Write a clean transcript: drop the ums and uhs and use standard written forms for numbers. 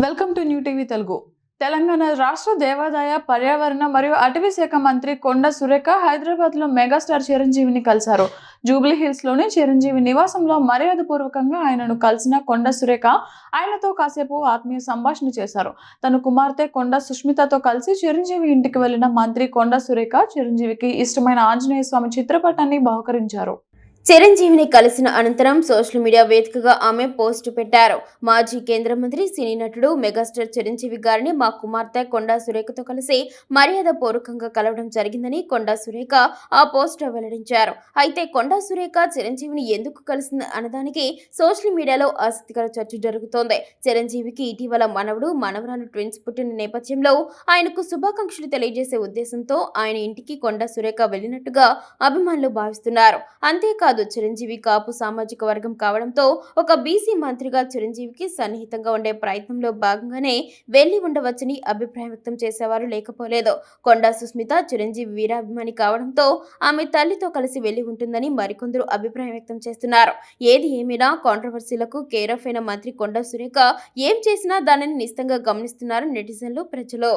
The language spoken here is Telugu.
Welcome to new TV Telugu. Telangana రాష్ట్ర దేవాదాయ పర్యావరణ మరియు అటవీ శాఖ మంత్రి కొండ సురేఖ హైదరాబాద్ లో మెగాస్టార్ చిరంజీవిని కలిశారు. జూబ్లీ హిల్స్ లోని చిరంజీవి నివాసంలో మర్యాదపూర్వకంగా ఆయనను కలిసిన కొండ సురేఖ ఆయనతో కాసేపు ఆత్మీయ సంభాషణ చేశారు. తన కుమార్తె కొండ సుష్మితతో కలిసి చిరంజీవి ఇంటికి వెళ్లిన మంత్రి కొండ సురేఖ చిరంజీవికి ఇష్టమైన ఆంజనేయ స్వామి చిత్రపటాన్ని బహుకరించారు. చిరంజీవిని కలిసిన అనంతరం సోషల్ మీడియా వేదికగా ఆమె పోస్టు పెట్టారు. మాజీ కేంద్ర మంత్రి, సినీ నటుడు మెగాస్టార్ చిరంజీవి గారిని మా కుమార్తె కొండా సురేఖతో కలిసి మర్యాదపూర్వకంగా కలవడం జరిగిందని కొండా సురేఖ ఆ పోస్టులో వెల్లడించారు. అయితే కొండా సురేఖ చిరంజీవిని ఎందుకు కలిసింది అన్నదానికి సోషల్ మీడియాలో ఆసక్తికర చర్చ జరుగుతోంది. చిరంజీవికి ఇటీవల మనవడు, మనవరాలు ట్విన్స్ పుట్టిన నేపథ్యంలో ఆయనకు శుభాకాంక్షలు తెలియజేసే ఉద్దేశంతో ఆయన ఇంటికి కొండా సురేఖ వెళ్లినట్టుగా అభిమానులు భావిస్తున్నారు. అంతేకాదు, చిరంజీవి కాపు సామాజిక వర్గం కావడంతో ఒక బీసీ మంత్రిగా చిరంజీవికి సన్నిహితంగా ఉండే ప్రయత్నంలో భాగంగానే వెళ్లి ఉండవచ్చని అభిప్రాయం వ్యక్తం చేసేవారు లేకపోలేదు. కొండా సుస్మిత చిరంజీవి వీరాభిమాని కావడంతో ఆమె తల్లితో కలిసి వెళ్లి ఉంటుందని మరికొందరు అభిప్రాయం వ్యక్తం చేస్తున్నారు. ఏది ఏమైనా కాంట్రవర్సీలకు కేర్ ఆఫ్ అయిన మంత్రి కొండా సురేఖ ఏం చేసినా దానిని నిశితంగా గమనిస్తున్నారు నెటిజన్లు, ప్రజలు.